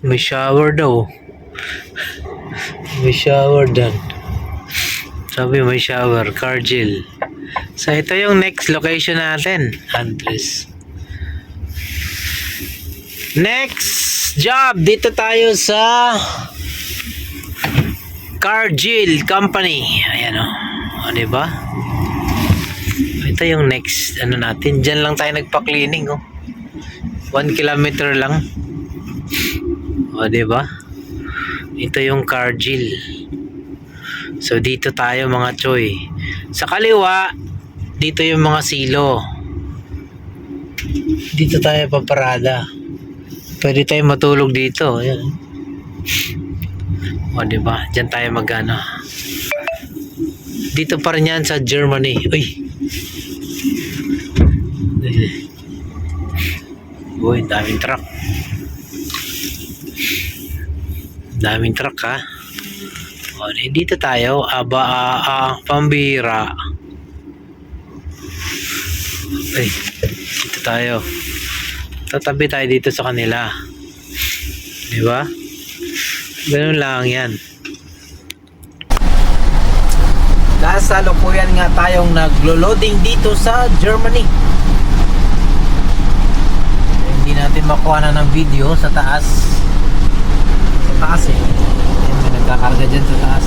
May shower daw. May shower dan. Sabi may shower, Cargill. So ito yung next location natin, Andres. Next job, dito tayo sa Cargill Company. Ayan o. O, diba? Ito yung next, ano natin. Diyan lang tayo nagpa-cleaning, oh. 1 kilometer lang. O, diba? Ito yung Cargill. So, dito tayo mga choy. Sa kaliwa, dito yung mga silo. Dito tayo paparada. Pwede tayo matulog dito. Ayan. O, diba? Diyan tayo magana. Dito pa rin yan sa Germany. Uy! Uy, daming truck. Daming truck, ha? O, dito tayo. Pambira. Uy, dito tayo. Tatabi tayo dito sa kanila. Diba? Ganun lang yan. Kasalukuyan nga tayong naglo-loading dito sa Germany. Hindi natin makuha na ng video sa taas. Sa taas eh. Ayan, may nagkakarga dyan sa taas.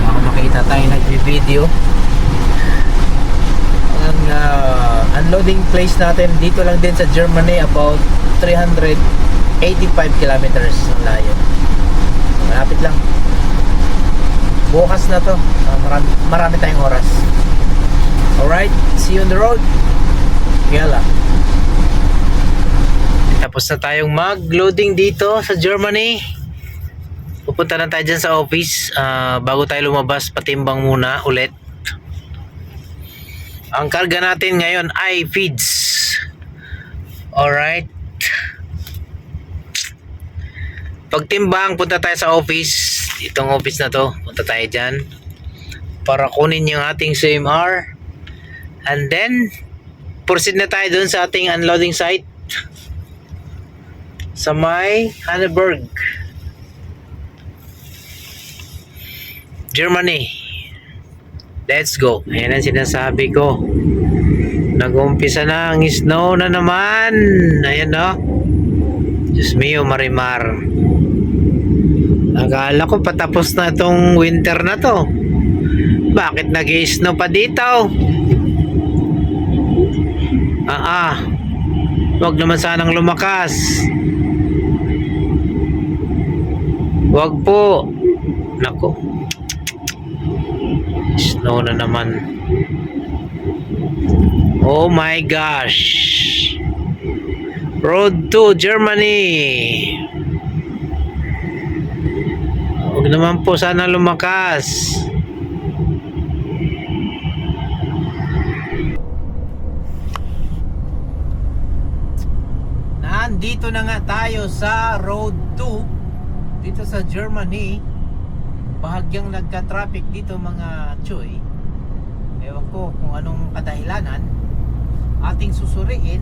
Baka makita tayo nag-video. Ang unloading place natin dito lang din sa Germany, about 385 kilometers ang layo. Malapit lang. Bukas na to. Marami tayong oras. Alright, see you on the road. Yala. Tapos na tayong mag-loading dito sa Germany. Pupunta na tayo dyan sa office. Bago tayo lumabas, patimbang muna ulit. Ang karga natin ngayon ay feeds. Alright. Pagtimbang, punta tayo sa office. Itong office na to, punta tayo dyan para kunin yung ating CMR. And then proceed na tayo dun sa ating unloading site sa may Hanneberg, Germany. Let's go. Ayan ang sinasabi ko. Nag-umpisa na ang snow na naman. Ayan, no? Diyos mio, Marimar. Akala ko patapos na itong winter na to. Bakit nag-i-snow pa dito? Huwag naman sanang lumakas. Huwag po. Nako. Snow na naman. Oh my gosh. Road to Germany. Huwag naman po sana lumakas. Nandito na nga tayo sa Road 2 dito sa Germany. Bahagyang nagka-traffic dito mga choy. Ewan ko kung anong kadahilanan. Ating susuriin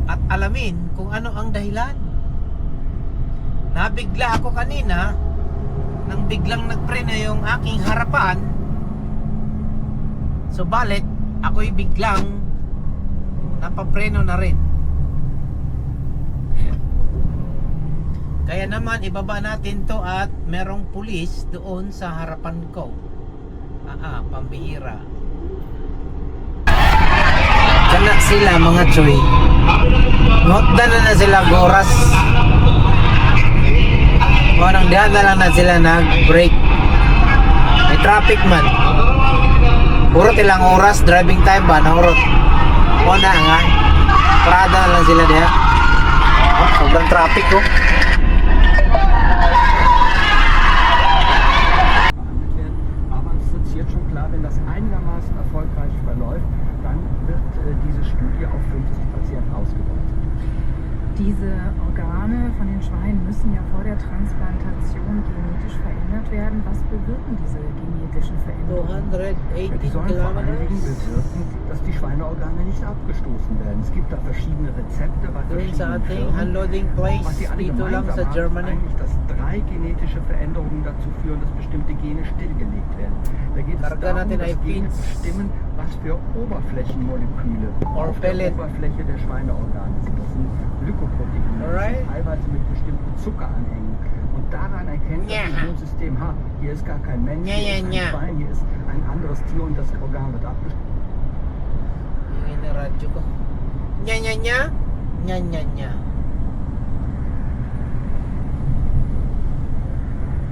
at alamin kung ano ang dahilan. Nabigla ako kanina nang biglang nagpreno yung aking harapan. Subalit ako'y biglang napapreno na rin. Kaya naman ibaba natin to at merong pulis doon sa harapan ko. Pambihira. Kana sila mga choy. Notda na sila goras. Parang diyan na lang na sila nag-break. May traffic man. Urot ilang oras driving time ba na urot. Wala nga. Parada na lang sila diyan. Sobrang traffic oh. Diese Organe von den Schweinen müssen ja vor der Transplantation genetisch verändert werden. Was bewirken diese genetischen Veränderungen? 280 Die sollen vor allen Dingen kilometers. bewirken, Schweineorgane nicht abgestoßen werden. Es gibt da verschiedene Rezepte bei Doon sa verschiedenen ating Firmen. unloading place Was sie alle dito lang gemeinsam sa haben, ist Germany. eigentlich, dass 3 genetische Veränderungen dazu führen, dass bestimmte Gene stillgelegt werden. Da geht es Karga darum, natin ay dass Gene feeds. bestimmen, was für Oberflächenmoleküle Or auf pellet. der Oberfläche der Schweineorgane sind. Das sind Glykoproteine, die Alright. sich teilweise mit bestimmten Zuckeranhängen. Und daran erkennt das Immunsystem, hier ist gar kein Mensch, hier ist ein Schwein, hier ist ein anderes Tier und das Organ wird abgestoßen. Yung radyo ko. Nya nya nya. Nya nya nya.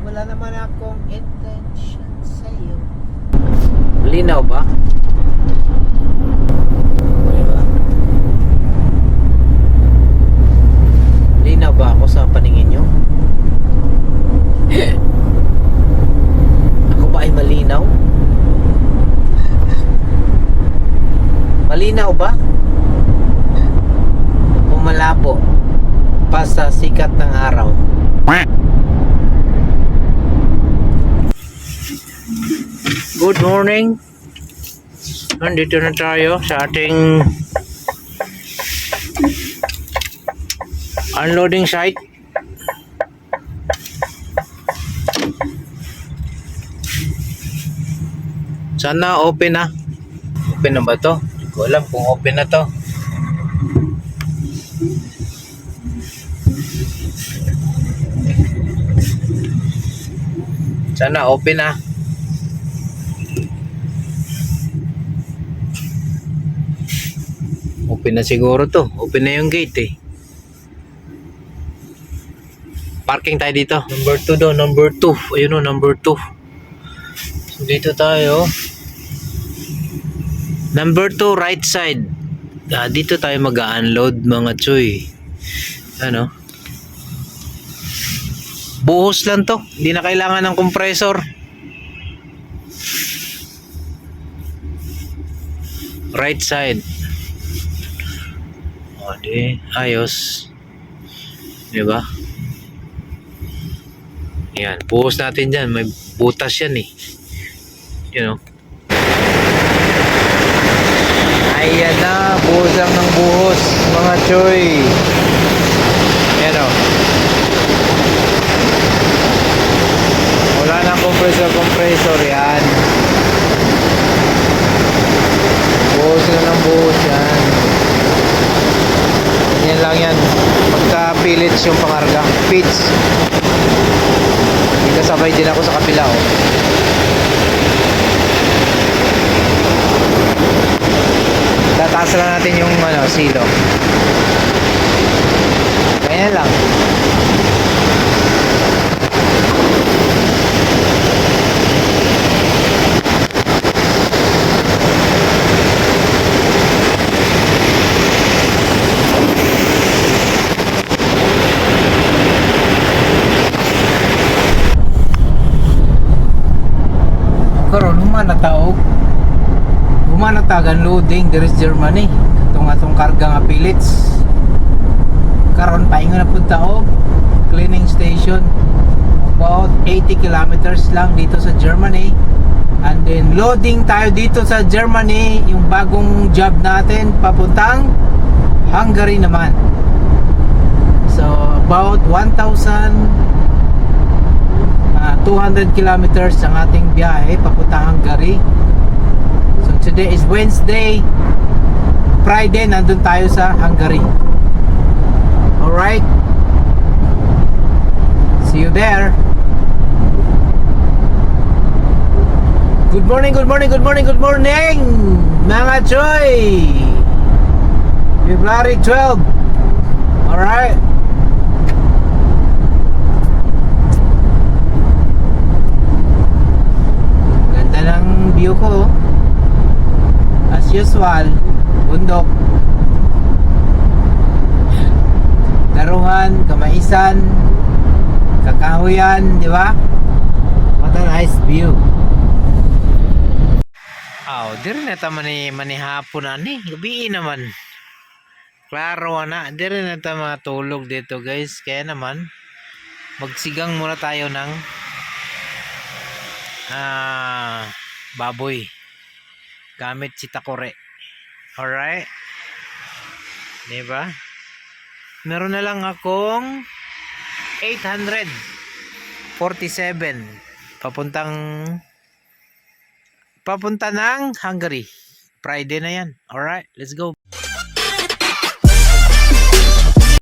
Wala naman akong intention sa'yo. Linaw ba? Diba? Linaw ba ako sa paningin nyo? Ako ba ay malinaw? Malinaw ba? O malabo pa sa sikat ng araw? Good morning. Nandito na tayo sa ating unloading site. Sana open na. Open na ba to? Hindi ko alam kung open na to. Sana open na. Open na siguro to. Open na yung gate eh. Parking tayo dito. Number 2 daw. Number 2. Ayun o, number 2. So dito tayo. Number 2, right side. Dito tayo mag-unload mga choy. Ano? Buhos lang to. Hindi na kailangan ng compressor. Right side. O, di. Ayos. Diba? Yan. Buhos natin dyan. May butas yan eh. You know. Ayan na, buhos lang ng buhos mga choy. Ayan o. Wala na compressor yan. Buhos lang ng buhos yan. Yan lang yan. Pagka pellets yung pangarga, feeds. Hindi kasabay din ako sa kapila o. Tataas lang natin yung silo. Ganyan lang. Karon humana taog. Humana tagan loading there is Germany. Atong karga nga pellets. Karon paingon na pud taog cleaning station. About 80 kilometers lang dito sa Germany. And then loading tayo dito sa Germany, yung bagong job natin papuntang Hungary naman. So about 1,200 kilometers ang ating biyahe papuntang Hungary. So today is Wednesday. Friday nandun tayo sa Hungary. Alright. See you there. Good morning, good morning, good morning, good morning mga choy. February 12. Alright. Ganda ng view ko. As usual, bundok. Daruhan, kamaisan, kakahuyan, di ba? What a nice view. Diri na ta manihapon na ni. Gabi naman. Klaro na. Diri na ta matulog dito guys. Kaya naman, magsigang muna tayo ng baboy. Gamit si Takore. Alright? Diba? Meron na lang akong 847 papunta ng Hungary. Friday na yan. Alright, let's go.